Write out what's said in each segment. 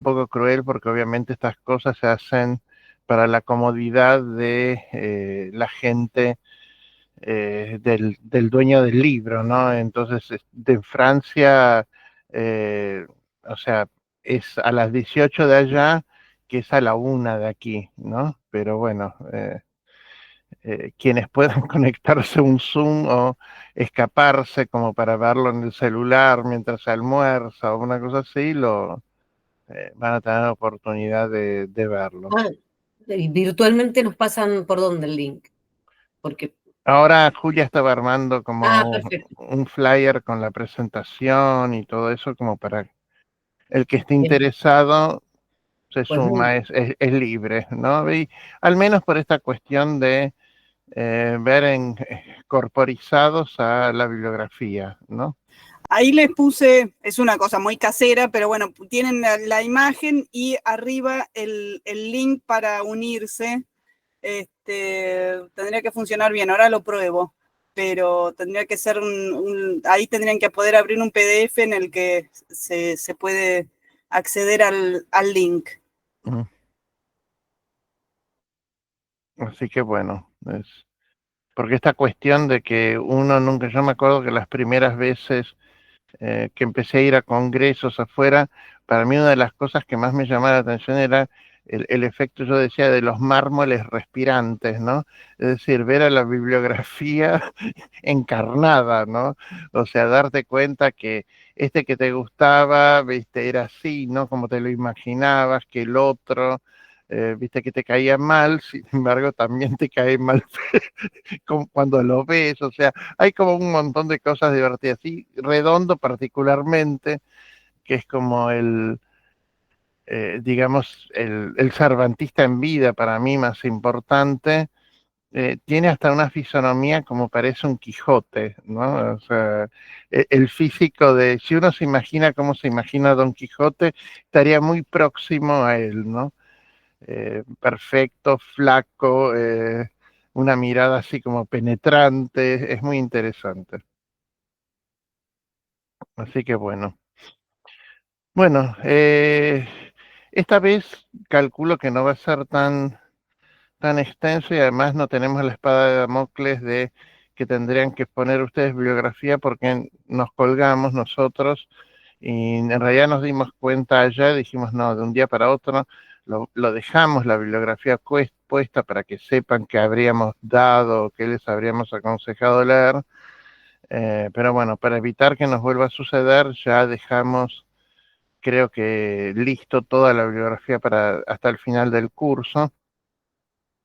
poco cruel porque obviamente estas cosas se hacen para la comodidad de la gente del dueño del libro, ¿no? Entonces, de Francia, eh, o sea, es a las 18 de allá, que es a la 1 de aquí, ¿no? Pero bueno, quienes puedan conectarse a un Zoom o escaparse como para verlo en el celular mientras se almuerza o una cosa así, van a tener oportunidad de verlo. Ah, y virtualmente nos pasan por dónde el link, porque... Ahora Julia estaba armando Ah, como perfecto. un flyer con la presentación y todo eso como para el que esté Bien, interesado se pues suma, es libre, ¿no? Y al menos por esta cuestión de ver corporizados a la bibliografía, ¿no? Ahí les puse, es una cosa muy casera, pero bueno, tienen la imagen y arriba el link para unirse. Tendría que funcionar bien, ahora lo pruebo, pero tendría que ser ahí tendrían que poder abrir un PDF en el que se puede acceder al link. Así que bueno, porque esta cuestión de que uno nunca, yo me acuerdo que las primeras veces que empecé a ir a congresos afuera, para mí una de las cosas que más me llamaba la atención era el efecto, yo decía, de los mármoles respirantes, ¿no? Es decir, ver a la bibliografía encarnada, ¿no? O sea, darte cuenta que este que te gustaba, viste, era así, ¿no? Como te lo imaginabas, que el otro, viste, que te caía mal, sin embargo, también te cae mal cuando lo ves, o sea, hay como un montón de cosas divertidas, y Redondo particularmente, que es como digamos, el cervantista en vida para mí más importante, tiene hasta una fisonomía como parece un Quijote, ¿no? O sea, el físico de, si uno se imagina cómo se imagina Don Quijote, estaría muy próximo a él, ¿no? Perfecto, flaco, una mirada así como penetrante, es muy interesante. Así que bueno. Bueno, esta vez calculo que no va a ser tan extenso y además no tenemos la espada de Damocles de que tendrían que poner ustedes bibliografía porque nos colgamos nosotros y en realidad nos dimos cuenta allá y dijimos no, de un día para otro lo dejamos la bibliografía puesta para que sepan que habríamos dado, que les habríamos aconsejado leer, pero bueno, para evitar que nos vuelva a suceder ya dejamos, creo que listo toda la bibliografía para hasta el final del curso,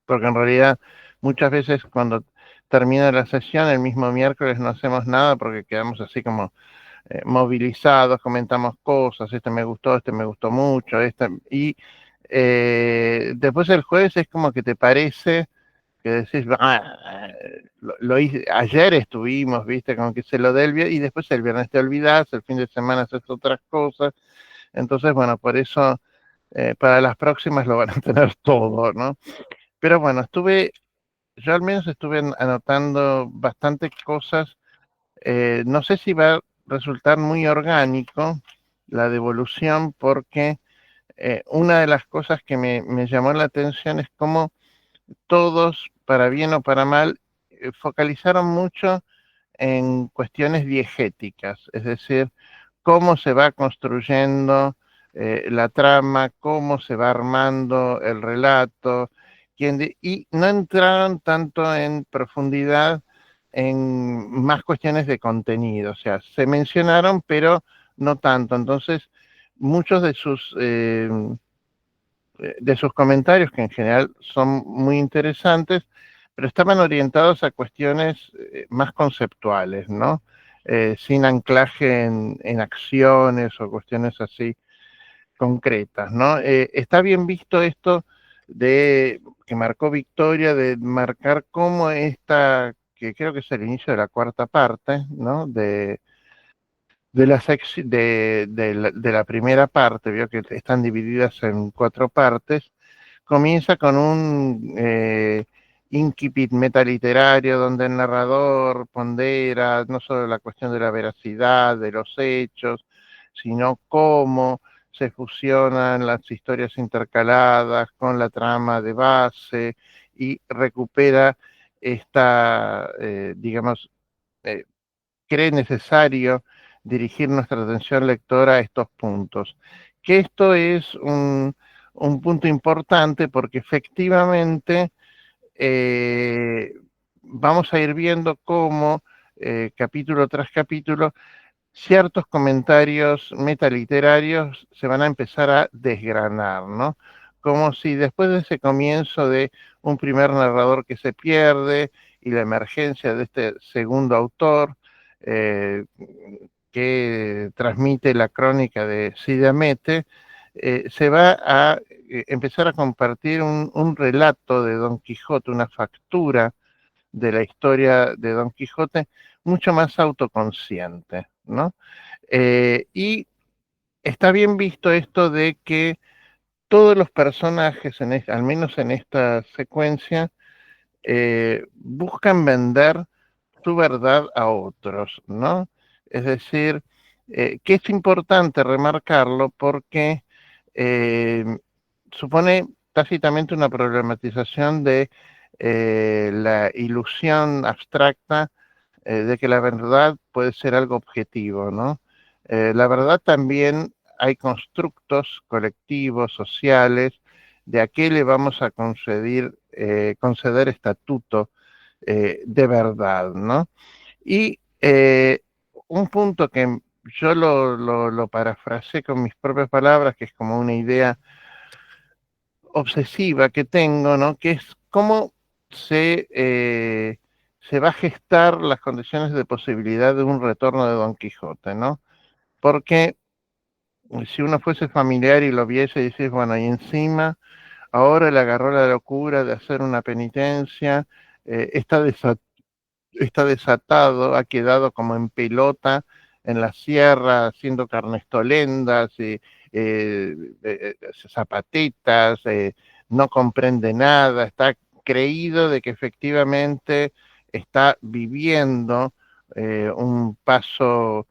porque en realidad muchas veces cuando termina la sesión, el mismo miércoles no hacemos nada porque quedamos así como movilizados, comentamos cosas, este me gustó mucho, y después el jueves es como que te parece que decís, lo hice, ayer estuvimos, viste, como que se lo del y después el viernes te olvidás, el fin de semana haces otras cosas, entonces bueno, por eso para las próximas lo van a tener todo, ¿no? Pero bueno, yo al menos estuve anotando bastantes cosas. No sé si va a resultar muy orgánico la devolución porque una de las cosas que me llamó la atención es cómo todos, para bien o para mal, focalizaron mucho en cuestiones diegéticas, es decir, cómo se va construyendo la trama, cómo se va armando el relato, y no entraron tanto en profundidad en más cuestiones de contenido, o sea, se mencionaron, pero no tanto. Entonces, muchos de sus comentarios, que en general son muy interesantes, pero estaban orientados a cuestiones más conceptuales, ¿no? Sin anclaje en acciones o cuestiones así concretas, ¿no? Está bien visto esto de que marcó Victoria, de marcar cómo esta, que creo que es el inicio de la cuarta parte, ¿no? De la primera parte, veo que están divididas en 4 partes, comienza con un incipit metaliterario donde el narrador pondera no solo la cuestión de la veracidad de los hechos, sino cómo se fusionan las historias intercaladas con la trama de base y recupera esta, digamos, cree necesario dirigir nuestra atención lectora a estos puntos. Que esto es un punto importante porque efectivamente vamos a ir viendo cómo capítulo tras capítulo ciertos comentarios metaliterarios se van a empezar a desgranar, ¿no? Como si después de ese comienzo de un primer narrador que se pierde y la emergencia de este segundo autor eh, que transmite la crónica de Cide Hamete, se va a empezar a compartir un relato de Don Quijote, una factura de la historia de Don Quijote mucho más autoconsciente, ¿no? Y está bien visto esto de que todos los personajes, al menos en esta secuencia, buscan vender su verdad a otros, ¿no? Es decir, que es importante remarcarlo porque eh, supone tácitamente una problematización de la ilusión abstracta de que la verdad puede ser algo objetivo, ¿no? La verdad también hay constructos colectivos, sociales, de a qué le vamos a conceder estatuto de verdad, ¿no? Y un punto que yo lo parafraseé con mis propias palabras, que es como una idea obsesiva que tengo, ¿no? Que es cómo se va a gestar las condiciones de posibilidad de un retorno de Don Quijote, ¿no? Porque si uno fuese familiar y lo viese y dices, bueno, y encima ahora le agarró la locura de hacer una penitencia, está desatado, ha quedado como en pelota en la sierra haciendo carnestolendas y zapatetas, no comprende nada, está creído de que efectivamente está viviendo un paso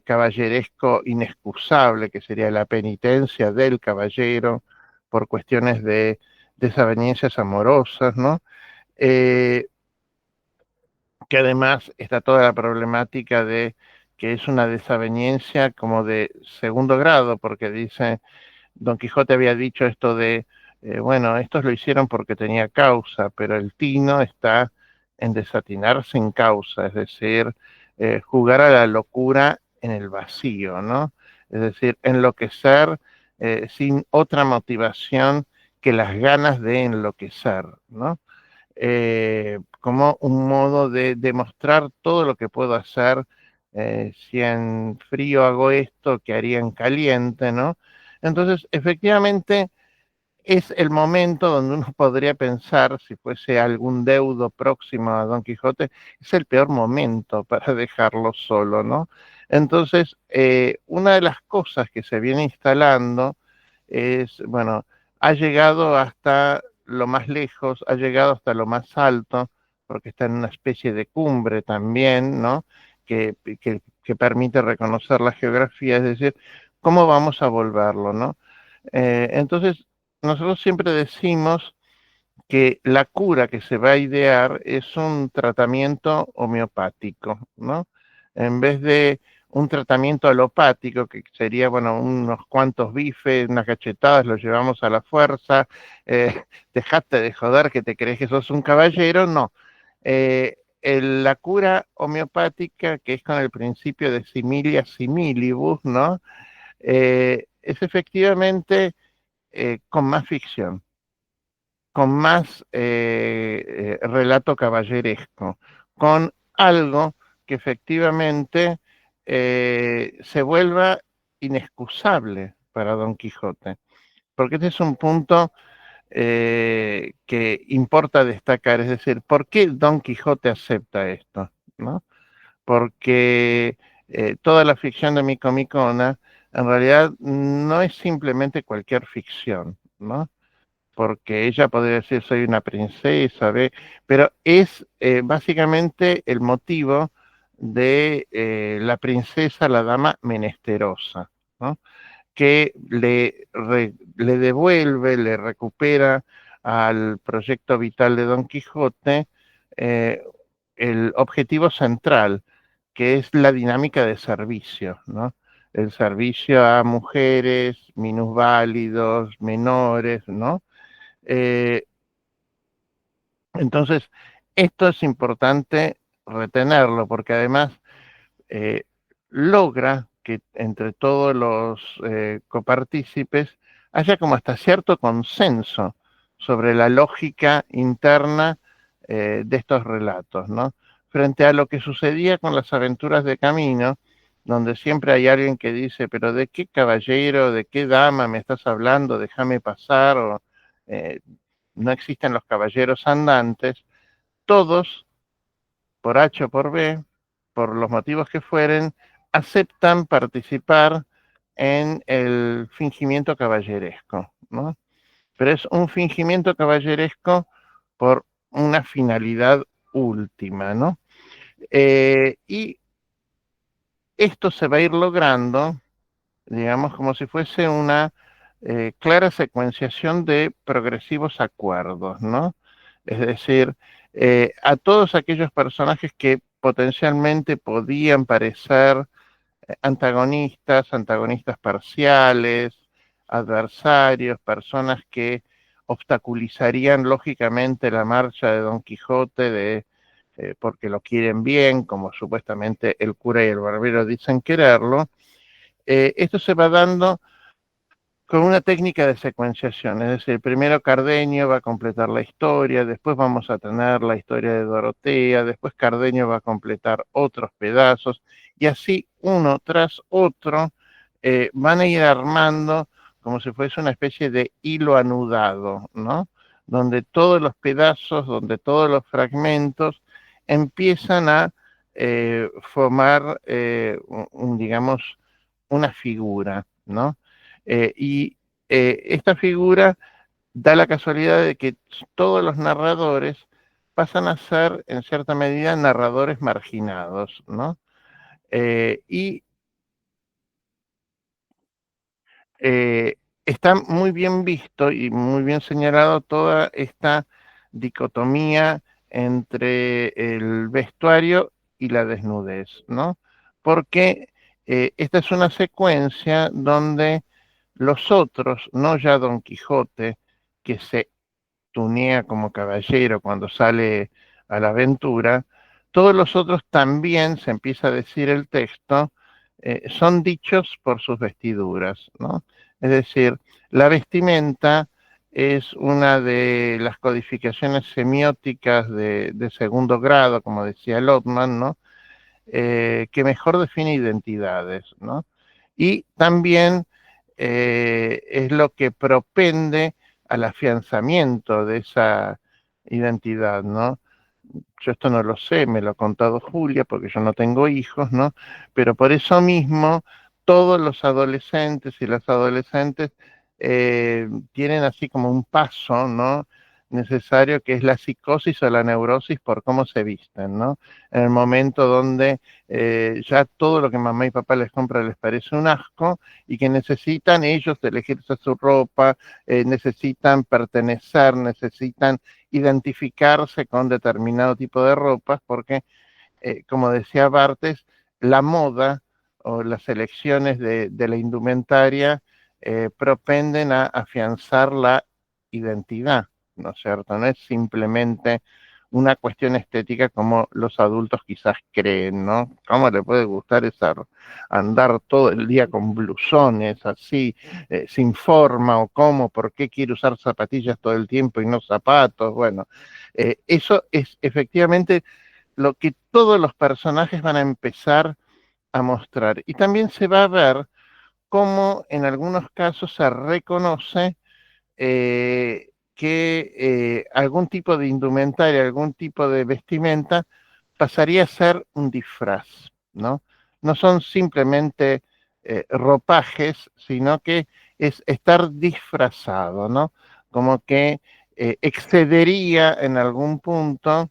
caballeresco inexcusable, que sería la penitencia del caballero por cuestiones de desavenencias amorosas, ¿no? Que además está toda la problemática de que es una desaveniencia como de segundo grado, porque dice, Don Quijote había dicho esto de, bueno, estos lo hicieron porque tenía causa, pero el tino está en desatinar sin causa, es decir, jugar a la locura en el vacío, ¿no? Es decir, enloquecer sin otra motivación que las ganas de enloquecer, ¿no? Como un modo de demostrar todo lo que puedo hacer, si en frío hago esto, ¿qué haría en caliente, no? Entonces, efectivamente, es el momento donde uno podría pensar, si fuese algún deudo próximo a Don Quijote, es el peor momento para dejarlo solo, ¿no? Entonces, una de las cosas que se viene instalando es, bueno, ha llegado hasta lo más lejos, ha llegado hasta lo más alto, porque está en una especie de cumbre también, ¿no? Que permite reconocer la geografía, es decir, ¿cómo vamos a volverlo, no? Entonces, nosotros siempre decimos que la cura que se va a idear es un tratamiento homeopático, ¿no? En vez de un tratamiento alopático, que sería, bueno, unos cuantos bifes, unas cachetadas, los llevamos a la fuerza, dejate de joder que te crees que sos un caballero, no. La cura homeopática, que es con el principio de similia similibus, ¿no? Es efectivamente con más ficción, con más relato caballeresco, con algo que efectivamente se vuelva inexcusable para Don Quijote, porque este es un punto que importa destacar, es decir, ¿por qué Don Quijote acepta esto? ¿No? Porque toda la ficción de Micomicona en realidad no es simplemente cualquier ficción, ¿no? Porque ella podría decir soy una princesa, ¿ve? Pero es básicamente el motivo de la princesa, la dama menesterosa, ¿no? que le devuelve, le recupera al proyecto vital de Don Quijote el objetivo central, que es la dinámica de servicio, ¿no? El servicio a mujeres, minusválidos, menores, ¿no? Entonces, esto es importante retenerlo, porque además eh, logra que entre todos los copartícipes haya como hasta cierto consenso sobre la lógica interna de estos relatos, ¿no? Frente a lo que sucedía con las aventuras de Camino, donde siempre hay alguien que dice, pero ¿de qué caballero, de qué dama me estás hablando? Déjame pasar, o eh, no existen los caballeros andantes, todos, por H o por B, por los motivos que fueren, aceptan participar en el fingimiento caballeresco, ¿no? Pero es un fingimiento caballeresco por una finalidad última, ¿no? Y esto se va a ir logrando, digamos, como si fuese una clara secuenciación de progresivos acuerdos, ¿no? Es decir, a todos aquellos personajes que potencialmente podían parecer antagonistas parciales, adversarios, personas que obstaculizarían lógicamente la marcha de Don Quijote porque lo quieren bien, como supuestamente el cura y el barbero dicen quererlo. Esto se va dando con una técnica de secuenciación, es decir, primero Cardenio va a completar la historia, después vamos a tener la historia de Dorotea, después Cardenio va a completar otros pedazos, y así uno tras otro van a ir armando como si fuese una especie de hilo anudado, ¿no? Donde todos los pedazos, donde todos los fragmentos empiezan a formar, digamos, una figura, ¿no? Y esta figura da la casualidad de que todos los narradores pasan a ser, en cierta medida, narradores marginados, ¿no? Y está muy bien visto y muy bien señalado toda esta dicotomía entre el vestuario y la desnudez, ¿no? Porque esta es una secuencia donde los otros, no ya Don Quijote, que se tunea como caballero cuando sale a la aventura, todos los otros también, se empieza a decir el texto, son dichos por sus vestiduras, ¿no? Es decir, la vestimenta es una de las codificaciones semióticas de segundo grado, como decía Lotman, ¿no? Que mejor define identidades, ¿no? Y también es lo que propende al afianzamiento de esa identidad, ¿no? Yo esto no lo sé, me lo ha contado Julia, porque yo no tengo hijos, ¿no? Pero por eso mismo, todos los adolescentes y las adolescentes tienen así como un paso, ¿no? Necesario, que es la psicosis o la neurosis por cómo se visten, ¿no? En el momento donde ya todo lo que mamá y papá les compra les parece un asco y que necesitan ellos elegirse su ropa, necesitan pertenecer, necesitan identificarse con determinado tipo de ropas, porque, como decía Bartes, la moda o las elecciones de la indumentaria propenden a afianzar la identidad, ¿no es cierto? No es simplemente una cuestión estética como los adultos quizás creen, ¿no? ¿Cómo le puede gustar andar todo el día con blusones así, sin forma, o cómo, por qué quiere usar zapatillas todo el tiempo y no zapatos? Bueno, eso es efectivamente lo que todos los personajes van a empezar a mostrar. Y también se va a ver cómo en algunos casos se reconoce que algún tipo de indumentaria, algún tipo de vestimenta pasaría a ser un disfraz, ¿no? No son simplemente ropajes, sino que es estar disfrazado, ¿no? Como que excedería en algún punto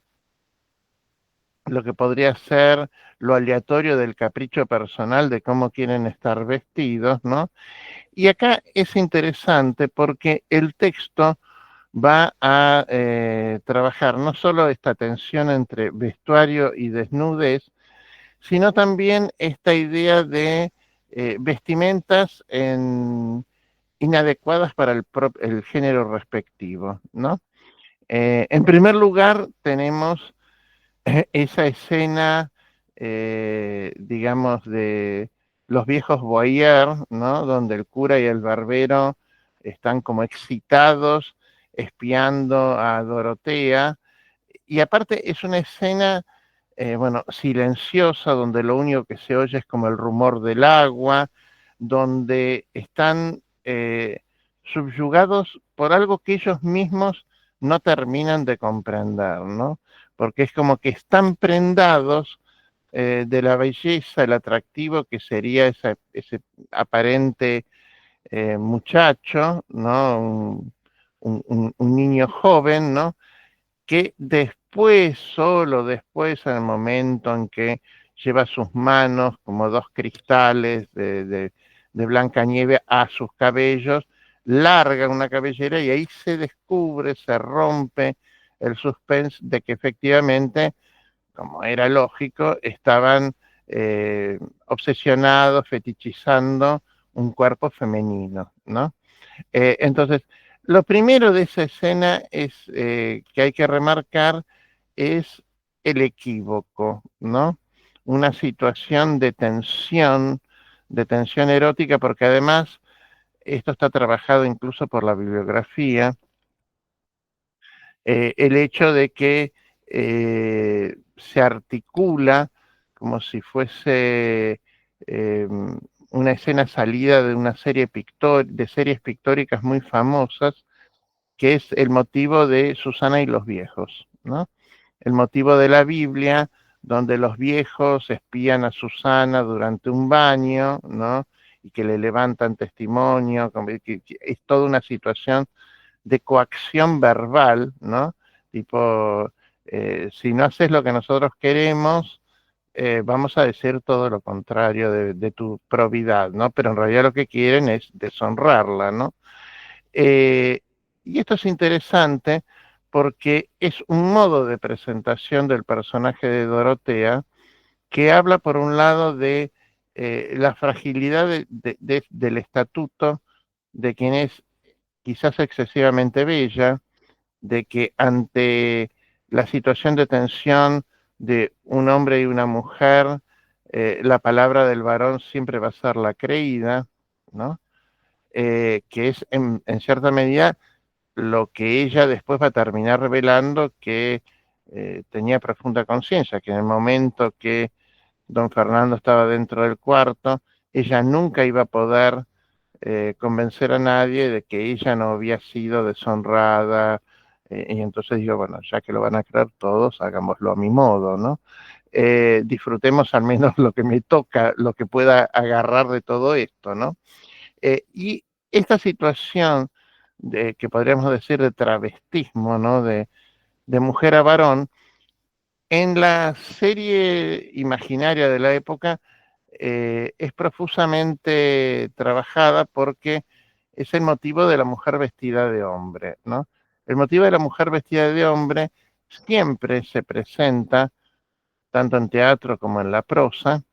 lo que podría ser lo aleatorio del capricho personal de cómo quieren estar vestidos, ¿no? Y acá es interesante porque el texto va a trabajar no solo esta tensión entre vestuario y desnudez, sino también esta idea de vestimentas inadecuadas para el género respectivo, ¿no? En primer lugar, tenemos esa escena, digamos, de los viejos voyeurs, ¿no? Donde el cura y el barbero están como excitados, espiando a Dorotea, y aparte es una escena, bueno, silenciosa, donde lo único que se oye es como el rumor del agua, donde están subyugados por algo que ellos mismos no terminan de comprender, ¿no? Porque es como que están prendados de la belleza, el atractivo que sería ese aparente muchacho, ¿no? Un niño joven, ¿no? Que después, solo después, en el momento en que lleva sus manos como dos cristales de blanca nieve a sus cabellos, larga una cabellera y ahí se descubre, se rompe el suspense de que efectivamente, como era lógico, estaban obsesionados, fetichizando un cuerpo femenino, ¿no? Entonces, lo primero de esa escena es que hay que remarcar es el equívoco, ¿no? Una situación de tensión erótica, porque además esto está trabajado incluso por la bibliografía, el hecho de que se articula como si fuese una escena salida de una serie de series pictóricas muy famosas, que es el motivo de Susana y los viejos, ¿no? El motivo de la Biblia, donde los viejos espían a Susana durante un baño, ¿no? Y que le levantan testimonio, que es toda una situación de coacción verbal, ¿no? Tipo, si no haces lo que nosotros queremos, vamos a decir todo lo contrario de tu probidad, ¿no? Pero en realidad lo que quieren es deshonrarla, ¿no? Eh, y esto es interesante porque es un modo de presentación del personaje de Dorotea que habla, por un lado, de la fragilidad del estatuto de quien es quizás excesivamente bella, de que ante la situación de tensión de un hombre y una mujer, la palabra del varón siempre va a ser la creída, ¿no? Que es en cierta medida lo que ella después va a terminar revelando, que tenía profunda conciencia, que en el momento que don Fernando estaba dentro del cuarto, ella nunca iba a poder convencer a nadie de que ella no había sido deshonrada, y entonces digo, bueno, ya que lo van a creer todos, hagámoslo a mi modo, ¿no? Disfrutemos al menos lo que me toca, lo que pueda agarrar de todo esto, ¿no? Y esta situación que podríamos decir de travestismo, ¿no? De mujer a varón, en la serie imaginaria de la época es profusamente trabajada porque es el motivo de la mujer vestida de hombre, ¿no? El motivo de la mujer vestida de hombre siempre se presenta, tanto en teatro como en la prosa,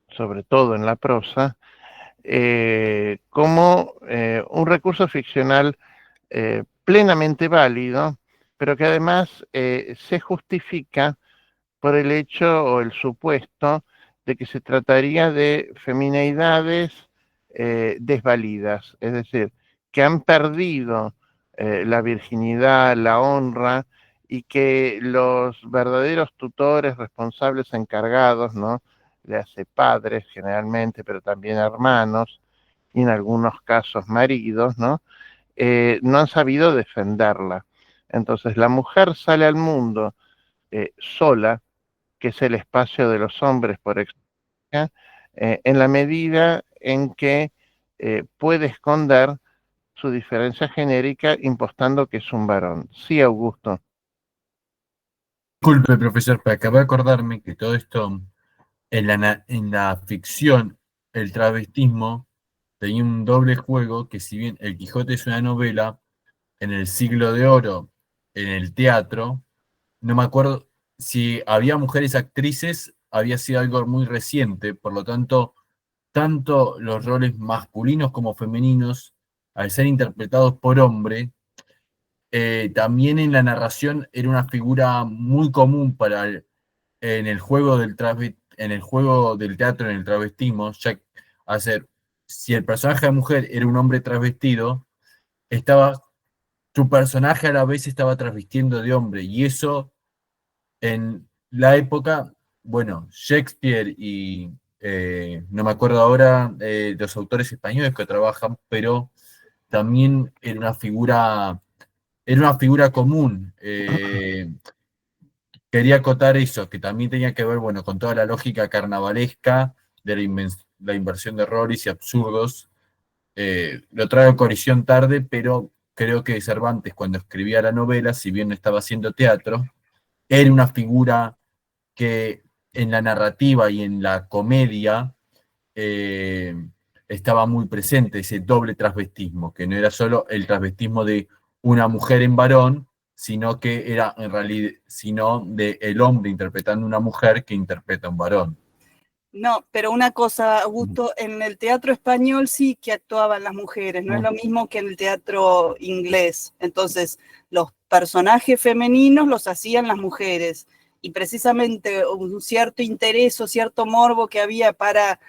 sobre todo en la prosa, como un recurso ficcional plenamente válido, pero que además se justifica por el hecho o el supuesto de que se trataría de femineidades desvalidas, es decir, que han perdido la virginidad, la honra, y que los verdaderos tutores, responsables, encargados, ¿no? Le hace padres generalmente, pero también hermanos, y en algunos casos maridos, ¿no? No han sabido defenderla. Entonces la mujer sale al mundo sola, que es el espacio de los hombres por excelencia, en la medida en que puede esconder su diferencia genérica impostando que es un varón. Sí, Augusto. Disculpe, profesor, pero acabo de acordarme que todo esto, en la ficción, el travestismo tenía un doble juego, que si bien El Quijote es una novela, en el Siglo de Oro, en el teatro, no me acuerdo si había mujeres actrices, había sido algo muy reciente, por lo tanto, tanto los roles masculinos como femeninos, al ser interpretados por hombre, también en la narración era una figura muy común en el juego en el juego del teatro, en el travestismo, ya hacer, si el personaje de mujer era un hombre travestido, estaba, tu personaje a la vez estaba travestiendo de hombre, y eso en la época, bueno, Shakespeare y no me acuerdo ahora los autores españoles que trabajan, pero también era una figura común. Quería acotar eso, que también tenía que ver, bueno, con toda la lógica carnavalesca de la inversión de errores y absurdos. Lo traigo a colisión tarde, pero creo que Cervantes, cuando escribía la novela, si bien no estaba haciendo teatro, era una figura que en la narrativa y en la comedia eh, estaba muy presente, ese doble transvestismo, que no era solo el transvestismo de una mujer en varón, sino que era en realidad, sino de el hombre interpretando una mujer que interpreta a un varón. No, pero una cosa, Augusto, en el teatro español sí que actuaban las mujeres, no es lo mismo que en el teatro inglés. Entonces, los personajes femeninos los hacían las mujeres. Y precisamente un cierto interés o cierto morbo que había para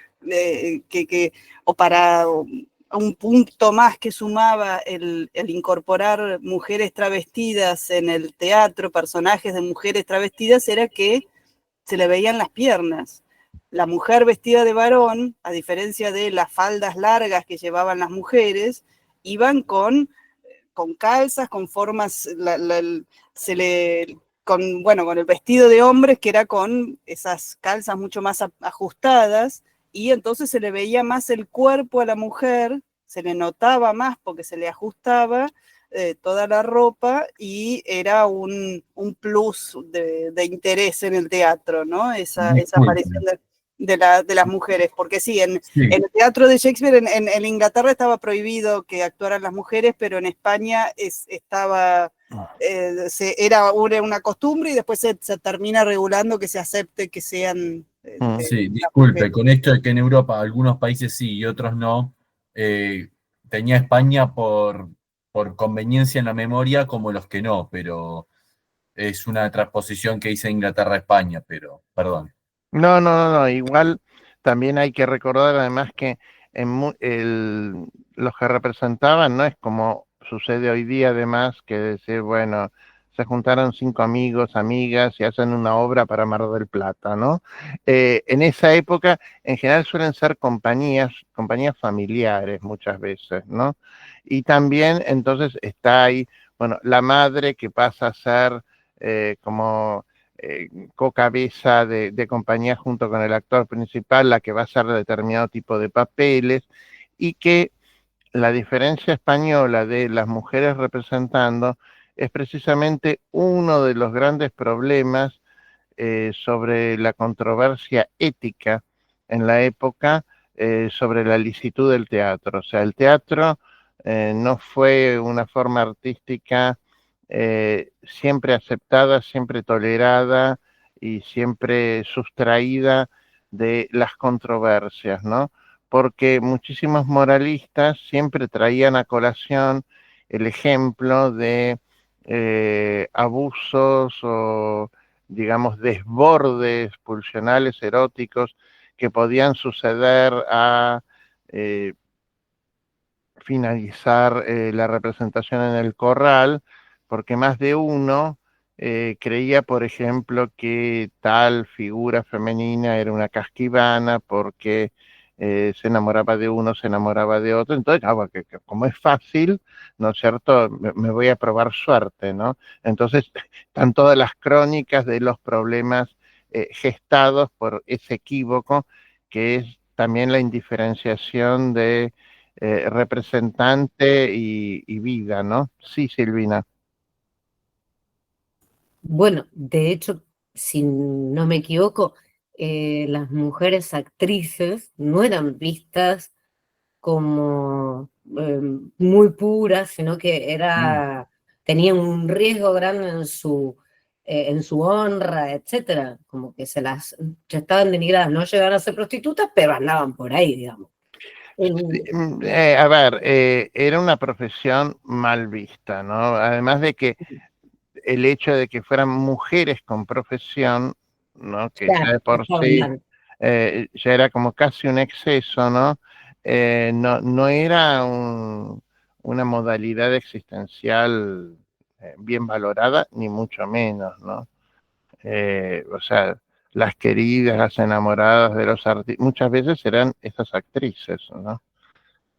o para un punto más que sumaba el incorporar mujeres travestidas en el teatro, personajes de mujeres travestidas, era que se le veían las piernas. La mujer vestida de varón, a diferencia de las faldas largas que llevaban las mujeres, iban con calzas, con formas, con el vestido de hombres que era con esas calzas mucho más ajustadas, y entonces se le veía más el cuerpo a la mujer, se le notaba más porque se le ajustaba toda la ropa, y era un plus de interés en el teatro, ¿no? Esa aparición de las mujeres, porque sí, en el teatro de Shakespeare en Inglaterra estaba prohibido que actuaran las mujeres, pero en España era una costumbre, y después se termina regulando que se acepte que sean Sí, disculpe, con esto de que en Europa algunos países sí y otros no, tenía España por conveniencia en la memoria como los que no, pero es una transposición que hice Inglaterra a España, pero perdón. No, igual también hay que recordar además que los que representaban no es como sucede hoy día, además, que decir, bueno, se juntaron 5 amigos, amigas y hacen una obra para Mar del Plata, ¿no? En esa época, en general suelen ser compañías familiares muchas veces, ¿no? Y también entonces está ahí, bueno, la madre que pasa a ser como co-cabeza de compañía junto con el actor principal, la que va a hacer determinado tipo de papeles, y que la diferencia española de las mujeres representando es precisamente uno de los grandes problemas sobre la controversia ética en la época sobre la licitud del teatro. O sea, el teatro no fue una forma artística siempre aceptada, siempre tolerada y siempre sustraída de las controversias, ¿no? Porque muchísimos moralistas siempre traían a colación el ejemplo de abusos o, digamos, desbordes pulsionales eróticos que podían suceder a finalizar la representación en el corral, porque más de uno creía, por ejemplo, que tal figura femenina era una casquivana porque se enamoraba de uno, se enamoraba de otro. Entonces, como es fácil, ¿no es cierto? Me voy a probar suerte, ¿no? Entonces, están todas las crónicas de los problemas gestados por ese equívoco, que es también la indiferenciación de representante y vida, ¿no? Sí, Silvina. Bueno, de hecho, si no me equivoco, las mujeres actrices no eran vistas como muy puras, sino que tenían un riesgo grande en su honra, etcétera, como que ya estaban denigradas, no llegaron a ser prostitutas, pero andaban por ahí, digamos. A ver, era una profesión mal vista, ¿no? Además de que el hecho de que fueran mujeres con profesión, ¿no? Que ya de Claro, por estaban sí mal. ya era como casi un exceso, ¿no? No era una modalidad existencial bien valorada, ni mucho menos, ¿no? O sea, las queridas, las enamoradas de los artistas, muchas veces eran esas actrices, ¿no?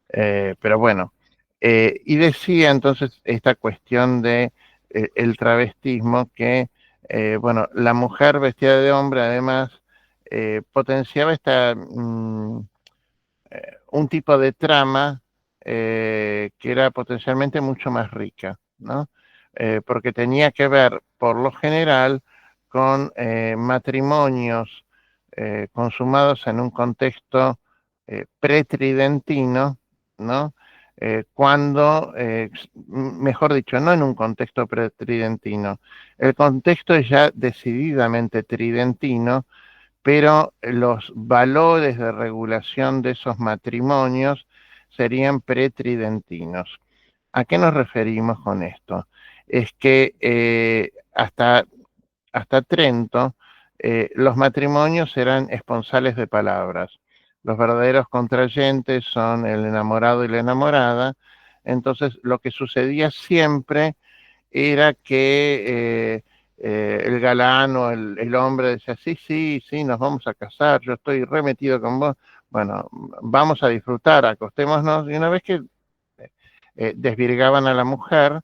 Pero bueno, y decía entonces esta cuestión de el travestismo que, bueno, la mujer vestida de hombre además potenciaba un tipo de trama que era potencialmente mucho más rica, ¿no? Porque tenía que ver, por lo general, con matrimonios consumados en un contexto pretridentino, ¿no? Mejor dicho, no en un contexto pretridentino, el contexto es ya decididamente tridentino, pero los valores de regulación de esos matrimonios serían pretridentinos. ¿A qué nos referimos con esto? Es que hasta Trento los matrimonios eran esponsales de palabras. Los verdaderos contrayentes son el enamorado y la enamorada. Entonces, lo que sucedía siempre era que el galán o el hombre decía, sí, sí, sí, nos vamos a casar, yo estoy remetido con vos, bueno, vamos a disfrutar, acostémonos, y una vez que desvirgaban a la mujer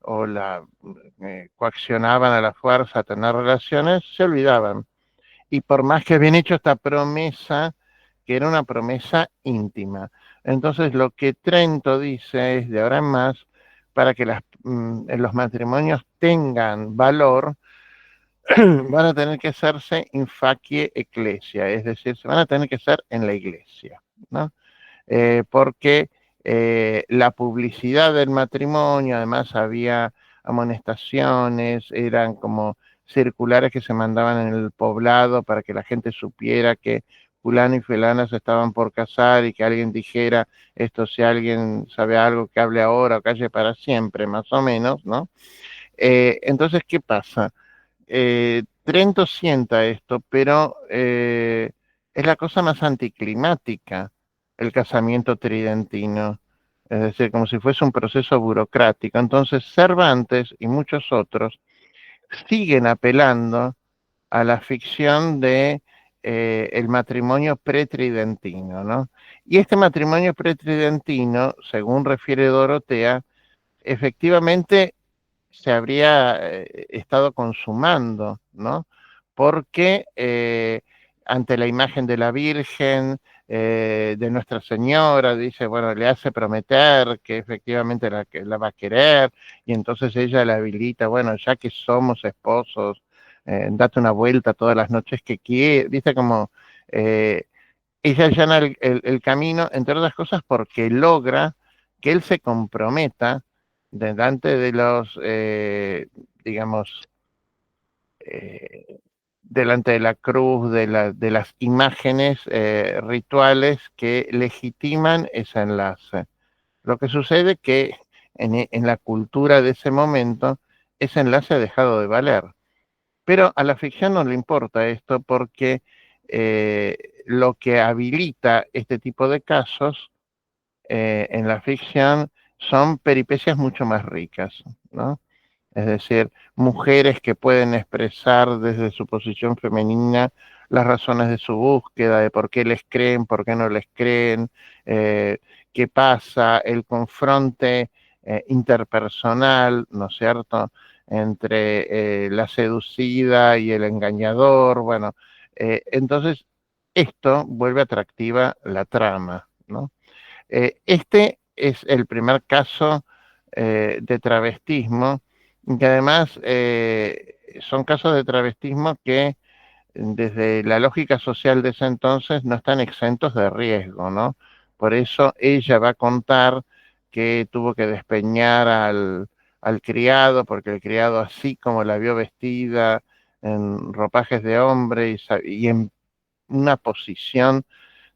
o la coaccionaban a la fuerza a tener relaciones, se olvidaban. Y por más que habían hecho esta promesa, que era una promesa íntima. Entonces lo que Trento dice es de ahora en más, para que los matrimonios tengan valor, van a tener que hacerse in facie ecclesia, es decir, se van a tener que hacer en la iglesia, ¿no? Porque la publicidad del matrimonio, además había amonestaciones, eran como circulares que se mandaban en el poblado para que la gente supiera que fulano y fulana se estaban por casar y que alguien dijera esto, si alguien sabe algo, que hable ahora o calle para siempre, más o menos, ¿no? Entonces, ¿qué pasa? Trento sienta esto, pero es la cosa más anticlimática, el casamiento tridentino, es decir, como si fuese un proceso burocrático. Entonces, Cervantes y muchos otros siguen apelando a la ficción de el matrimonio pretridentino, ¿no? Y este matrimonio pretridentino, según refiere Dorotea, efectivamente se habría estado consumando, ¿no? Porque ante la imagen de la Virgen, de Nuestra Señora, dice, bueno, le hace prometer que efectivamente la va a querer, y entonces ella la habilita, bueno, ya que somos esposos, date una vuelta todas las noches que quieras, dice como... ella allana el camino, entre otras cosas, porque logra que él se comprometa delante de digamos, eh, delante de la cruz, de las imágenes rituales que legitiman ese enlace. Lo que sucede que en la cultura de ese momento, ese enlace ha dejado de valer. Pero a la ficción no le importa esto porque lo que habilita este tipo de casos en la ficción son peripecias mucho más ricas, ¿no? Es decir, mujeres que pueden expresar desde su posición femenina las razones de su búsqueda, de por qué les creen, por qué no les creen, qué pasa, el confronte interpersonal, ¿no es cierto?, entre la seducida y el engañador, bueno, entonces esto vuelve atractiva la trama, ¿no? Este es el primer caso de travestismo, que además son casos de travestismo que desde la lógica social de ese entonces no están exentos de riesgo, ¿no? Por eso ella va a contar que tuvo que despeñar al criado, porque el criado, así como la vio vestida en ropajes de hombre y en una posición,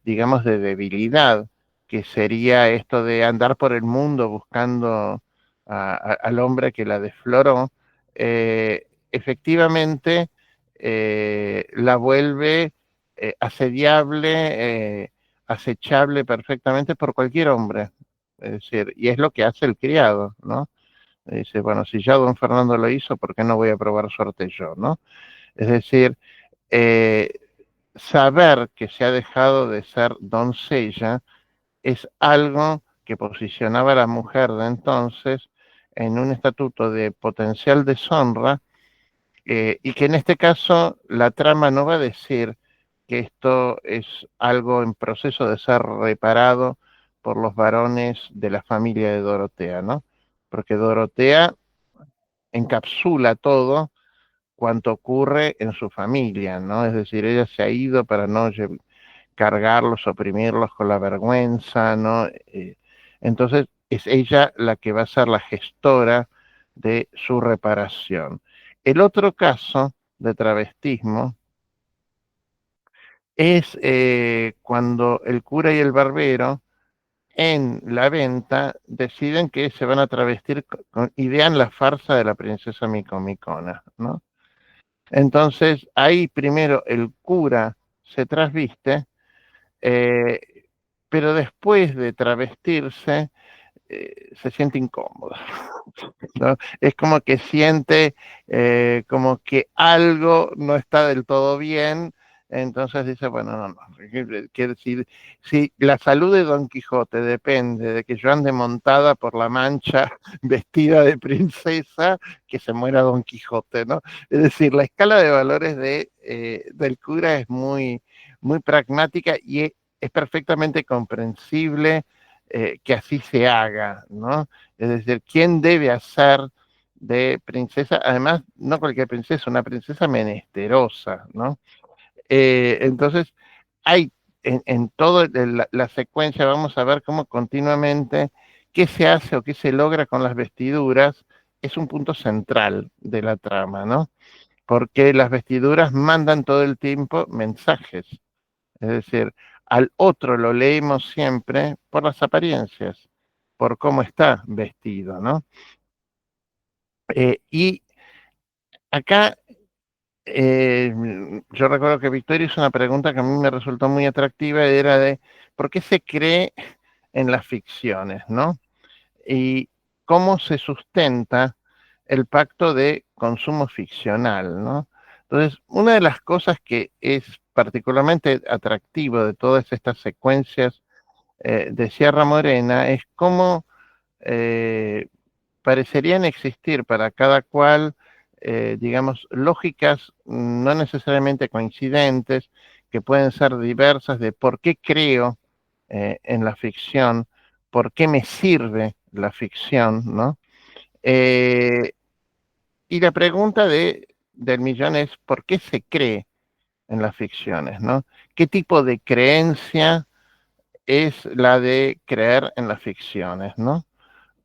digamos, de debilidad, que sería esto de andar por el mundo buscando al hombre que la desfloró, efectivamente la vuelve asediable, acechable perfectamente por cualquier hombre. Es decir, y es lo que hace el criado, ¿no? Dice, bueno, si ya don Fernando lo hizo, ¿por qué no voy a probar suerte yo, no? Es decir, eh, saber que se ha dejado de ser doncella es algo que posicionaba a la mujer de entonces en un estatuto de potencial deshonra, y que en este caso la trama no va a decir que esto es algo en proceso de ser reparado por los varones de la familia de Dorotea, ¿no? Porque Dorotea encapsula todo cuanto ocurre en su familia, ¿no? Es decir, ella se ha ido para no cargarlos, oprimirlos con la vergüenza, ¿no? Entonces es ella la que va a ser la gestora de su reparación. El otro caso de travestismo es cuando el cura y el barbero en la venta deciden que se van a travestir, idean la farsa de la princesa Micomicona, ¿no? Entonces ahí primero el cura se trasviste, eh, pero después de travestirse se siente incómodo, ¿no? Es como que siente como que algo no está del todo bien, entonces dice, bueno, no, no, que si la salud de Don Quijote depende de que yo ande montada por la Mancha vestida de princesa, que se muera Don Quijote, ¿no? Es decir, la escala de valores del cura es muy pragmática y es perfectamente comprensible que así se haga, ¿no? Es decir, ¿quién debe hacer de princesa? Además, no cualquier princesa, una princesa menesterosa, ¿no? Entonces, hay en toda la secuencia, vamos a ver cómo continuamente qué se hace o qué se logra con las vestiduras, es un punto central de la trama, ¿no? Porque las vestiduras mandan todo el tiempo mensajes. Es decir, al otro lo leemos siempre por las apariencias, por cómo está vestido, ¿no? Y acá yo recuerdo que Victoria hizo una pregunta que a mí me resultó muy atractiva, era de ¿por qué se cree en las ficciones, ¿no? Y cómo se sustenta el pacto de consumo ficcional, ¿no? Entonces, una de las cosas que es particularmente atractivo de todas estas secuencias de Sierra Morena es cómo eh, parecerían existir para cada cual, digamos, lógicas no necesariamente coincidentes, que pueden ser diversas de por qué creo en la ficción, por qué me sirve la ficción, ¿no? Eh, y la pregunta del millón es, ¿por qué se cree en las ficciones, ¿no? ¿Qué tipo de creencia es la de creer en las ficciones, ¿no?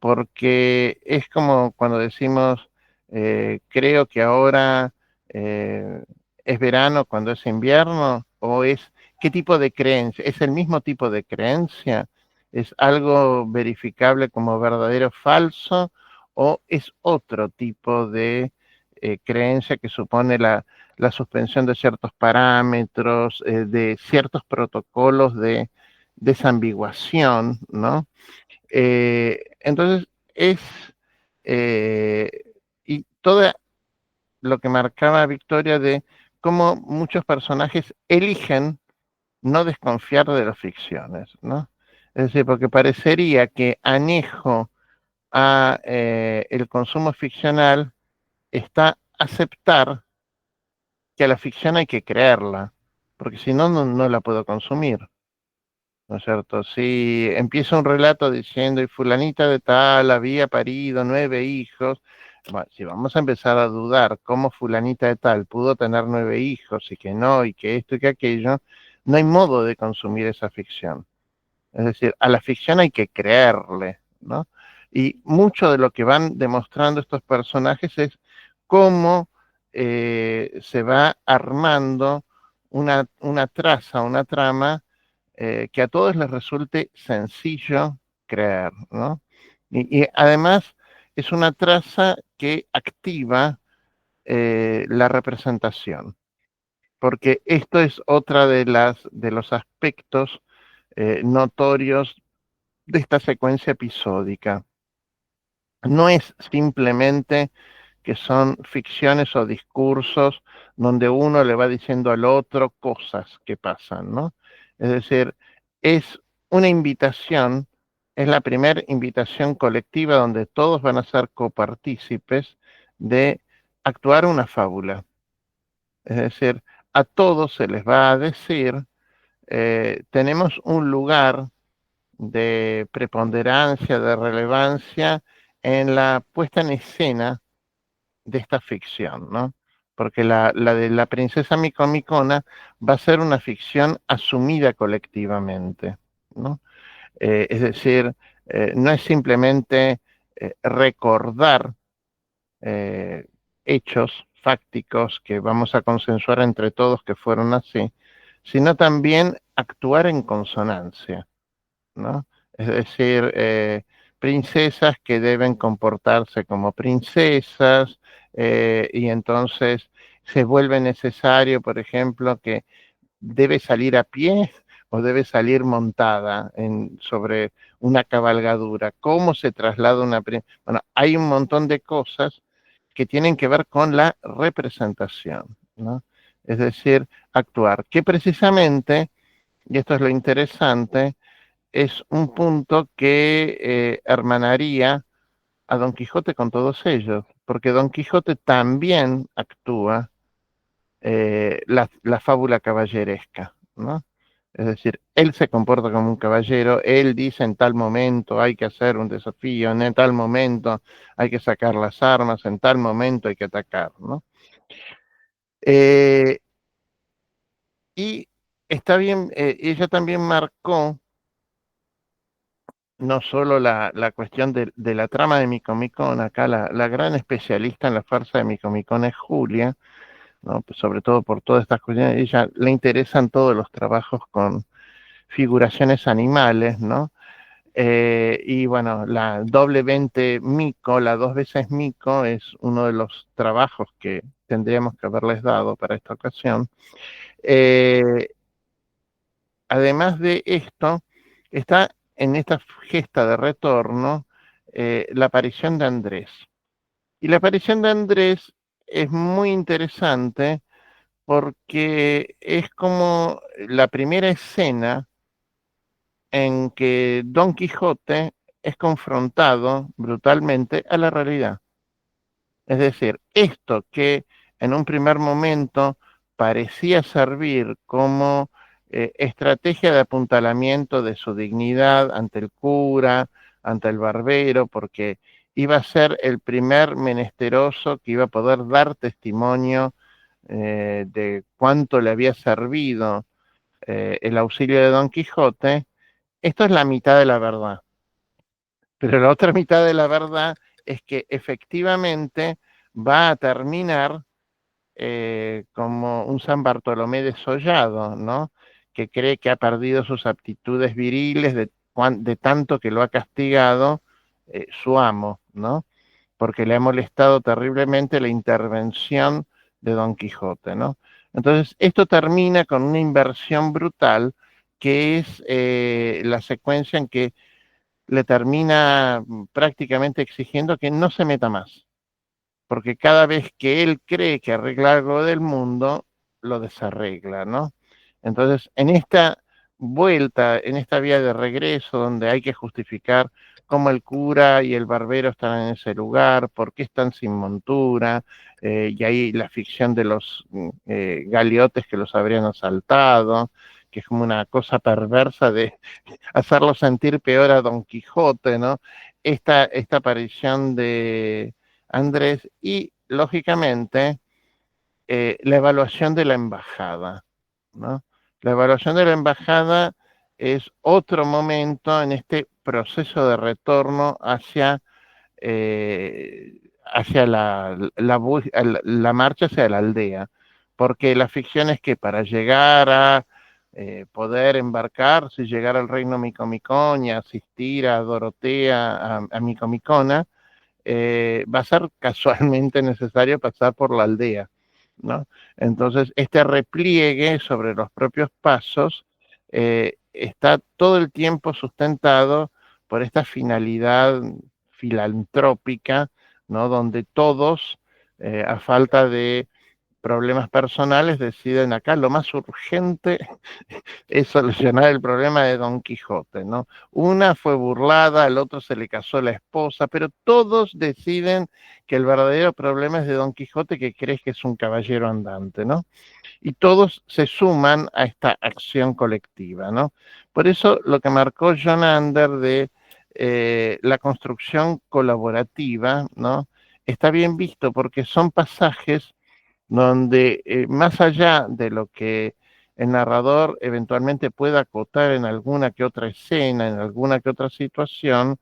Porque es como cuando decimos, creo que ahora eh, es verano cuando es invierno, o es, ¿qué tipo de creencia? ¿Es el mismo tipo de creencia? ¿Es algo verificable como verdadero o falso? ¿O es otro tipo de creencia que supone la suspensión de ciertos parámetros, de ciertos protocolos de desambiguación, ¿no? Entonces es, eh, y todo lo que marcaba Victoria de cómo muchos personajes eligen no desconfiar de las ficciones, ¿no? Es decir, porque parecería que anejo a el consumo ficcional está aceptar que a la ficción hay que creerla, porque si no, no la puedo consumir. ¿No es cierto? Si empieza un relato diciendo, y fulanita de tal había parido 9 hijos, Bueno, si vamos a empezar a dudar cómo fulanita de tal pudo tener 9 hijos y que no, y que esto y que aquello, no hay modo de consumir esa ficción. Es decir, a la ficción hay que creerle, ¿no? Y mucho de lo que van demostrando estos personajes es cómo se va armando una traza, una trama que a todos les resulte sencillo creer, ¿no? Y además es una traza que activa la representación, porque esto es otra de los aspectos notorios de esta secuencia episódica. No es simplemente que son ficciones o discursos donde uno le va diciendo al otro cosas que pasan, ¿no? Es decir, es una invitación, es la primera invitación colectiva donde todos van a ser copartícipes de actuar una fábula. Es decir, a todos se les va a decir, tenemos un lugar de preponderancia, de relevancia en la puesta en escena de esta ficción, ¿no? Porque la de la princesa Micomicona va a ser una ficción asumida colectivamente, ¿no? Es decir, no es simplemente recordar eh, hechos fácticos que vamos a consensuar entre todos que fueron así, sino también actuar en consonancia, ¿no? Es decir, princesas que deben comportarse como princesas y entonces se vuelve necesario, por ejemplo, que debe salir a pie o debe salir montada sobre una cabalgadura. ¿Cómo se traslada una princesa? Bueno, hay un montón de cosas que tienen que ver con la representación, ¿no? Es decir, actuar, que precisamente, y esto es lo interesante, es un punto que hermanaría a Don Quijote con todos ellos, porque Don Quijote también actúa la fábula caballeresca, ¿no? Es decir, él se comporta como un caballero, él dice en tal momento hay que hacer un desafío, en tal momento hay que sacar las armas, en tal momento hay que atacar, ¿no? Eh, y está bien, ella también marcó no solo la cuestión de la trama de Micomicón, acá la gran especialista en la farsa de Micomicón es Julia, ¿no? Pues sobre todo por todas estas cuestiones, ella le interesan todos los trabajos con figuraciones animales, ¿no? Y bueno, la doble 20 Mico, la dos veces Mico, es uno de los trabajos que tendríamos que haberles dado para esta ocasión. Eh, Además de esto, está en esta gesta de retorno la aparición de Andrés. Y la aparición de Andrés es muy interesante porque es como la primera escena en que Don Quijote es confrontado brutalmente a la realidad. Es decir, esto que en un primer momento parecía servir como estrategia de apuntalamiento de su dignidad ante el cura, ante el barbero, porque iba a ser el primer menesteroso que iba a poder dar testimonio de cuánto le había servido el auxilio de Don Quijote. Esto es la mitad de la verdad. Pero la otra mitad de la verdad es que efectivamente va a terminar como un San Bartolomé desollado, ¿no? Que cree que ha perdido sus aptitudes viriles de tanto que lo ha castigado su amo, ¿no? Porque le ha molestado terriblemente la intervención de Don Quijote, ¿no? Entonces, esto termina con una inversión brutal que es la secuencia en que le termina prácticamente exigiendo que no se meta más, porque cada vez que él cree que arregla algo del mundo, lo desarregla, ¿no? Entonces, en esta vuelta, en esta vía de regreso, donde hay que justificar cómo el cura y el barbero están en ese lugar, por qué están sin montura, y ahí la ficción de los galeotes que los habrían asaltado, que es como una cosa perversa de hacerlo sentir peor a Don Quijote, ¿no? Esta aparición de Andrés, y lógicamente la evaluación de la embajada, ¿no? La evaluación de la embajada es otro momento en este proceso de retorno hacia la marcha hacia la aldea, porque la ficción es que para llegar a poder embarcarse y llegar al reino Micomicón y asistir a Dorotea, a Micomicona, va a ser casualmente necesario pasar por la aldea, ¿no? Entonces, este repliegue sobre los propios pasos está todo el tiempo sustentado por esta finalidad filantrópica, ¿no? Donde todos, a falta de problemas personales, deciden acá lo más urgente es solucionar el problema de Don Quijote, ¿no? Una fue burlada, al otro se le casó la esposa, pero todos deciden que el verdadero problema es de Don Quijote, que crees que es un caballero andante, ¿no? Y todos se suman a esta acción colectiva, ¿no? Por eso lo que marcó John Ander de la construcción colaborativa, ¿no? Está bien visto porque son pasajes donde más allá de lo que el narrador eventualmente pueda acotar en alguna que otra escena, en alguna que otra situación,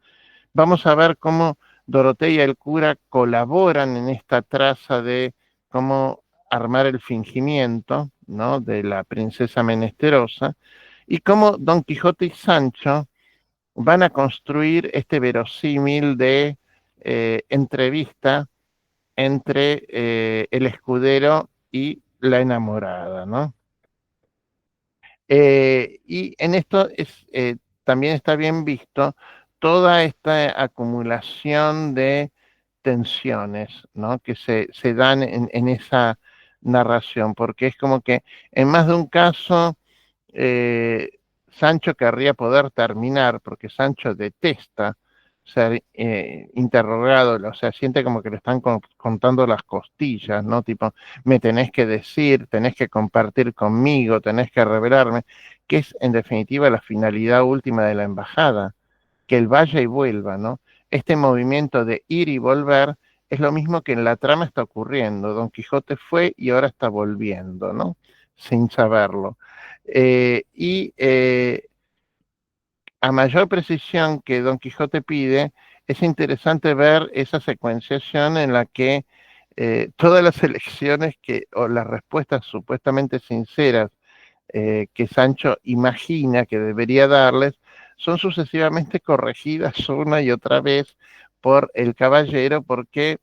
vamos a ver cómo Dorotea y el cura colaboran en esta traza de cómo armar el fingimiento, ¿no? De la princesa menesterosa, y cómo Don Quijote y Sancho van a construir este verosímil de entrevista entre el escudero y la enamorada, ¿no? Y en esto también está bien visto toda esta acumulación de tensiones, ¿no? Que se dan en esa narración, porque es como que en más de un caso eh, Sancho querría poder terminar, porque Sancho detesta ser interrogado, o sea, siente como que le están contando las costillas, ¿no? Tipo, me tenés que decir, tenés que compartir conmigo, tenés que revelarme, que es en definitiva la finalidad última de la embajada, que él vaya y vuelva, ¿no? Este movimiento de ir y volver es lo mismo que en la trama está ocurriendo. Don Quijote fue y ahora está volviendo, ¿no? Sin saberlo. A mayor precisión que Don Quijote pide, es interesante ver esa secuenciación en la que todas las elecciones o las respuestas supuestamente sinceras que Sancho imagina que debería darles, son sucesivamente corregidas una y otra vez por el caballero porque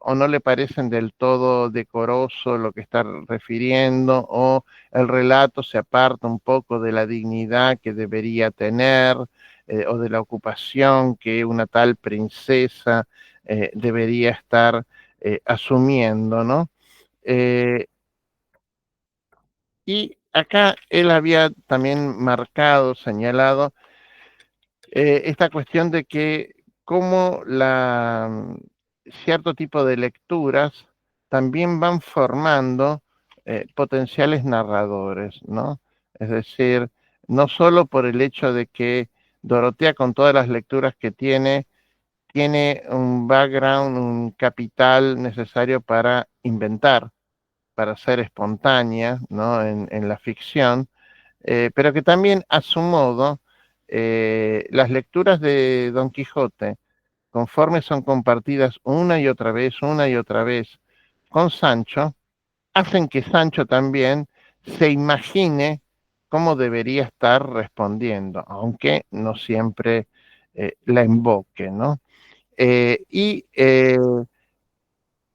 o no le parecen del todo decoroso lo que está refiriendo, o el relato se aparta un poco de la dignidad que debería tener, o de la ocupación que una tal princesa debería estar asumiendo, ¿no? Eh, y acá él había también marcado, señalado, esta cuestión de que cómo cierto tipo de lecturas también van formando potenciales narradores, ¿no? Es decir, no solo por el hecho de que Dorotea, con todas las lecturas que tiene un background, un capital necesario para inventar, para ser espontánea, ¿no? En la ficción, pero que también a su modo las lecturas de Don Quijote, conforme son compartidas una y otra vez con Sancho, hacen que Sancho también se imagine cómo debería estar respondiendo, aunque no siempre la invoque, ¿no? Y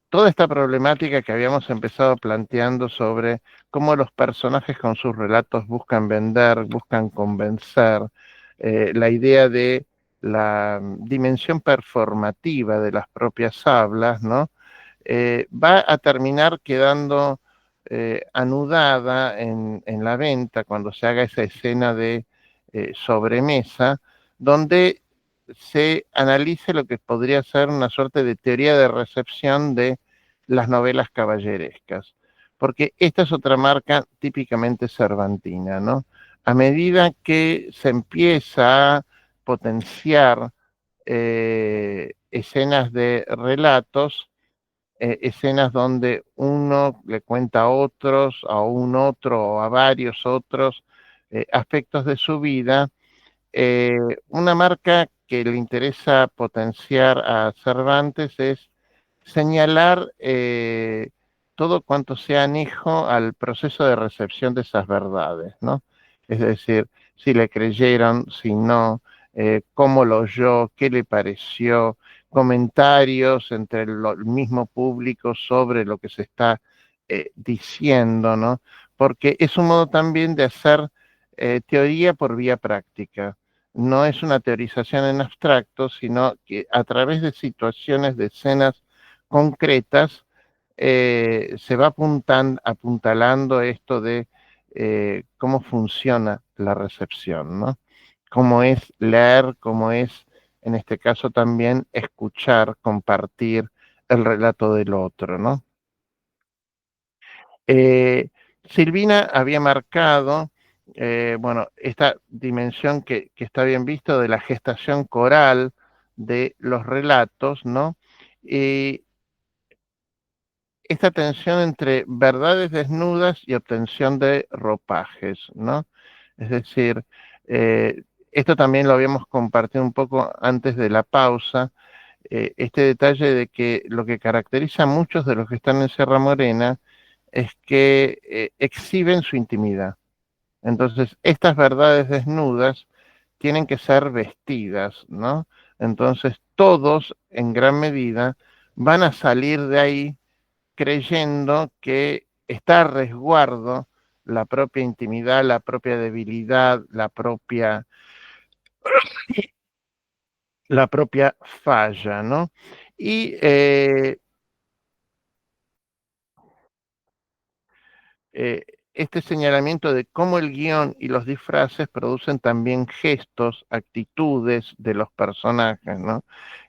toda esta problemática que habíamos empezado planteando sobre cómo los personajes con sus relatos buscan vender, buscan convencer, la idea de la dimensión performativa de las propias hablas, ¿no? Va a terminar quedando anudada en la venta cuando se haga esa escena de sobremesa, donde se analice lo que podría ser una suerte de teoría de recepción de las novelas caballerescas, porque esta es otra marca típicamente cervantina, ¿no? A medida que se empieza a potenciar escenas de relatos, escenas donde uno le cuenta a otros, a un otro o a varios otros aspectos de su vida. Una marca que le interesa potenciar a Cervantes es señalar todo cuanto sea anejo al proceso de recepción de esas verdades, ¿no? Es decir, si le creyeron, si no, cómo lo oyó, qué le pareció, comentarios entre el mismo público sobre lo que se está diciendo, ¿no? Porque es un modo también de hacer teoría por vía práctica. No es una teorización en abstracto, sino que a través de situaciones, de escenas concretas, se va apuntalando esto de cómo funciona la recepción, ¿no? Cómo es leer, cómo es, en este caso también, escuchar, compartir el relato del otro, ¿no? Silvina había marcado, bueno, esta dimensión que está bien visto de la gestación coral de los relatos, ¿no? Y esta tensión entre verdades desnudas y obtención de ropajes, ¿no? Es decir, eh, esto también lo habíamos compartido un poco antes de la pausa, este detalle de que lo que caracteriza a muchos de los que están en Sierra Morena es que exhiben su intimidad. Entonces, estas verdades desnudas tienen que ser vestidas, ¿no? Entonces, todos, en gran medida, van a salir de ahí creyendo que está a resguardo la propia intimidad, la propia debilidad, la propia falla, ¿no? Y eh, este señalamiento de cómo el guión y los disfraces producen también gestos, actitudes de los personajes, ¿no?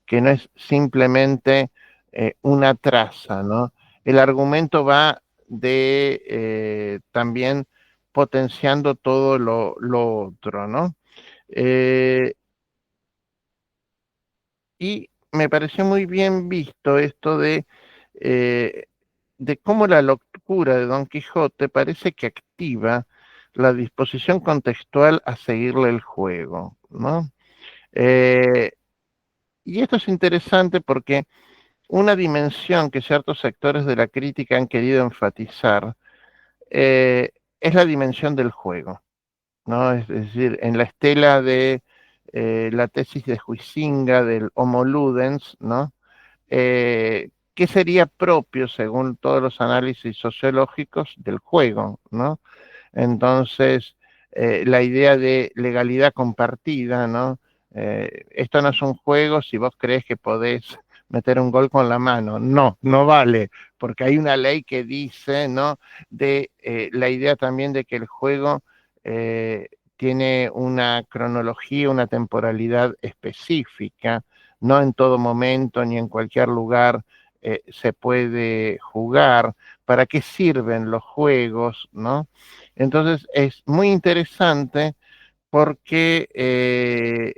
Que no es simplemente una traza, ¿no? El argumento va de también potenciando todo lo otro, ¿no? Eh, y me pareció muy bien visto esto eh, de cómo la locura de Don Quijote parece que activa la disposición contextual a seguirle el juego, ¿no? Eh, y esto es interesante porque una dimensión que ciertos sectores de la crítica han querido enfatizar es la dimensión del juego, ¿no? Es decir, en la estela de la tesis de Huizinga del Homo Ludens, ¿no? ¿Qué sería propio, según todos los análisis sociológicos, del juego, ¿no? Entonces, la idea de legalidad compartida, ¿no? Esto no es un juego si vos crees que podés meter un gol con la mano. No, no vale, porque hay una ley que dice, ¿no? De la idea también de que el juego eh, tiene una cronología, una temporalidad específica, no en todo momento ni en cualquier lugar se puede jugar. ¿Para qué sirven los juegos, no? Entonces es muy interesante porque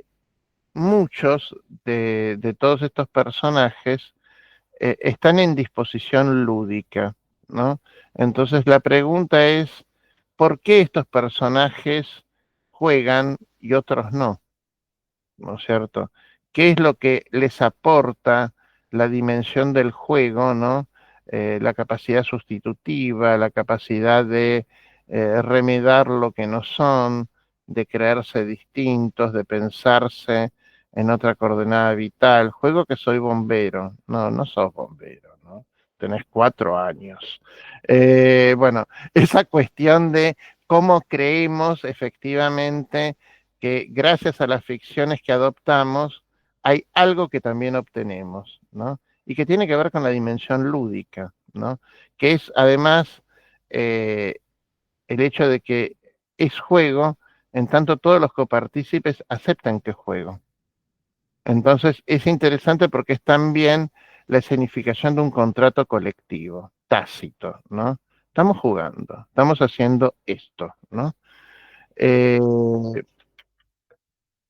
muchos de todos estos personajes están en disposición lúdica, ¿no? Entonces la pregunta es, ¿por qué estos personajes juegan y otros no? ¿No es cierto? ¿Qué es lo que les aporta la dimensión del juego, ¿no? La capacidad sustitutiva, la capacidad de remedar lo que no son, de creerse distintos, de pensarse en otra coordenada vital. Juego que soy bombero. No, no sos bombero, ¿no? Tenés 4 años. Bueno, esa cuestión de cómo creemos efectivamente que gracias a las ficciones que adoptamos hay algo que también obtenemos, ¿no? Y que tiene que ver con la dimensión lúdica, ¿no? Que es además eh, el hecho de que es juego, en tanto todos los copartícipes aceptan que es juego. Entonces es interesante porque es también la escenificación de un contrato colectivo, tácito, ¿no? Estamos jugando, estamos haciendo esto, ¿no? Eh,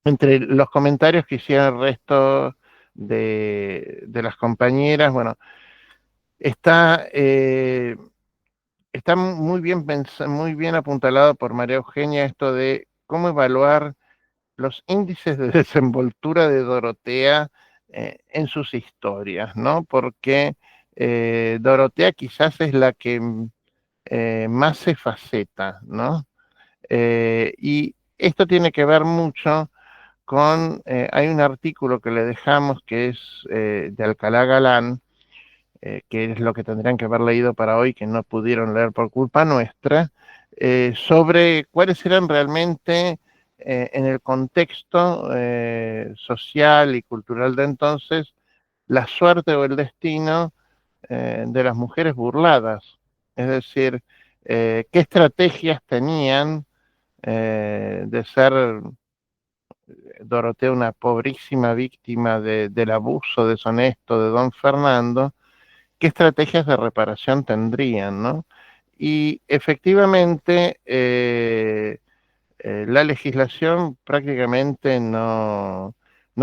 entre los comentarios que hicieron el resto de las compañeras, bueno, está, está muy bien apuntalado por María Eugenia esto de cómo evaluar los índices de desenvoltura de Dorotea en sus historias, ¿no? Porque Dorotea quizás es la que más se faceta, ¿no? Y esto tiene que ver mucho con, hay un artículo que le dejamos que es de Alcalá Galán, que es lo que tendrían que haber leído para hoy, que no pudieron leer por culpa nuestra, sobre cuáles eran realmente, en el contexto social y cultural de entonces, la suerte o el destino de las mujeres burladas. Es decir, qué estrategias tenían de ser Dorotea una pobrísima víctima del abuso deshonesto de don Fernando, qué estrategias de reparación tendrían, ¿no? Y efectivamente, la legislación prácticamente no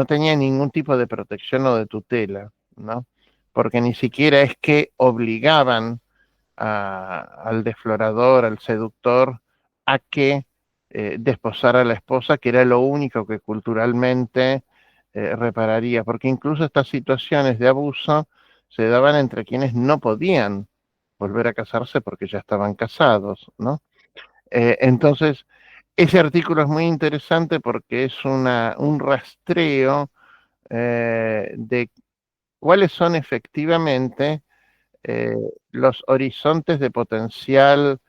tenía ningún tipo de protección o de tutela, ¿no? Porque ni siquiera es que obligaban al desflorador, al seductor, a que desposara a la esposa, que era lo único que culturalmente repararía, porque incluso estas situaciones de abuso se daban entre quienes no podían volver a casarse porque ya estaban casados, ¿no? Entonces, ese artículo es muy interesante porque es un rastreo de cuáles son efectivamente eh, los horizontes de potencial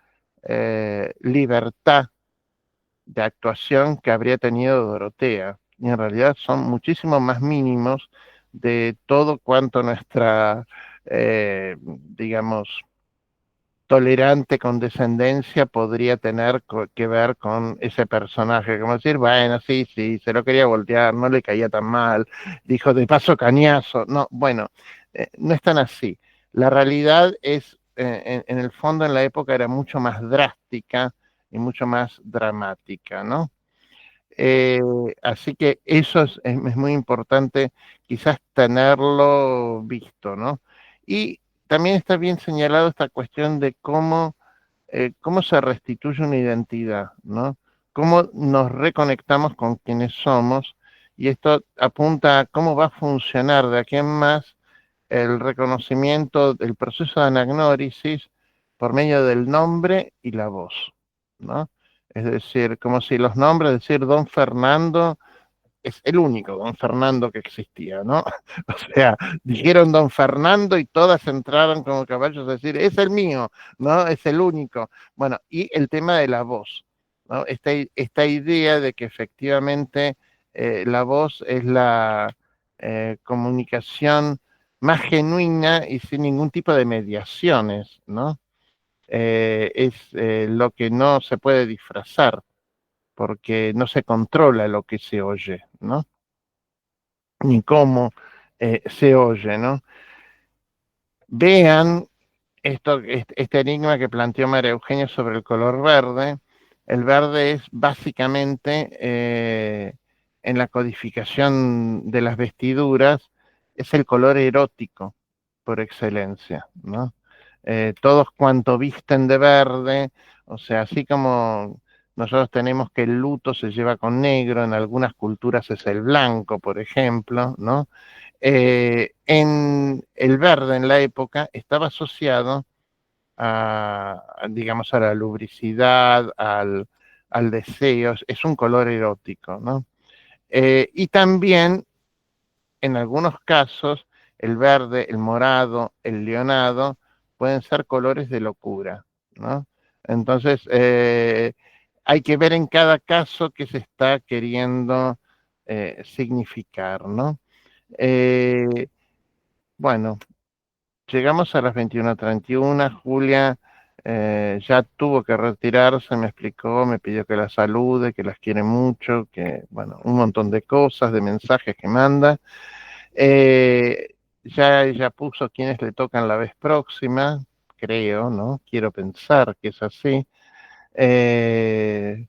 libertad de actuación que habría tenido Dorotea. Y en realidad son muchísimo más mínimos de todo cuanto nuestra, digamos, tolerante condescendencia podría tener que ver con ese personaje. Como decir, bueno, sí, sí, se lo quería voltear, no le caía tan mal, dijo de paso cañazo. No, bueno, no es tan así. La realidad es, en el fondo, en la época era mucho más drástica y mucho más dramática, ¿no? Eh, Así que eso es muy importante quizás tenerlo visto, ¿no? Y también está bien señalado esta cuestión de cómo se restituye una identidad, ¿no? Cómo nos reconectamos con quienes somos, y esto apunta a cómo va a funcionar de aquí en más el reconocimiento del proceso de anagnórisis por medio del nombre y la voz, ¿no? Es decir, como si los nombres, es decir, don Fernando es el único don Fernando que existía, ¿no? O sea, dijeron don Fernando y todas entraron como caballos a decir, es el mío, ¿no? Es el único. Bueno, y el tema de la voz, ¿no? Esta idea de que efectivamente la voz es la comunicación más genuina y sin ningún tipo de mediaciones, ¿no? Es lo que no se puede disfrazar porque no se controla lo que se oye, ¿no? Ni cómo se oye, ¿no? Vean este enigma que planteó María Eugenia sobre el color verde. El verde es básicamente, en la codificación de las vestiduras, es el color erótico por excelencia, ¿no? Todos cuanto visten de verde, o sea, así como nosotros tenemos que el luto se lleva con negro, en algunas culturas es el blanco, por ejemplo, ¿no? En el verde en la época estaba asociado digamos, a la lubricidad, al deseo, es un color erótico, ¿no? Y también, en algunos casos, el verde, el morado, el leonado, pueden ser colores de locura, ¿no? Entonces, hay que ver en cada caso qué se está queriendo significar, ¿no? Eh, bueno, llegamos a las 21:31. Julia ya tuvo que retirarse, me explicó, me pidió que la salude, que las quiere mucho, que, bueno, un montón de cosas, de mensajes que manda. Ya ella puso quienes le tocan la vez próxima, creo, ¿no? Quiero pensar que es así. Eh,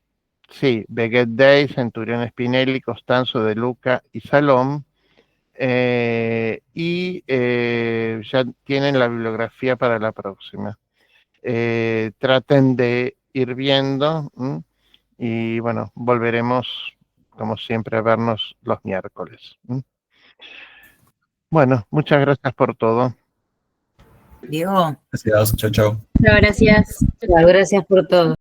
Sí, Beget Day, Centurión Spinelli, Costanzo de Luca y Salom. Ya tienen la bibliografía para la próxima. Traten de ir viendo, y bueno, volveremos como siempre a vernos los miércoles. Bueno, muchas gracias por todo. Diego. Gracias, chau, chau. Muchas gracias. Gracias por todo.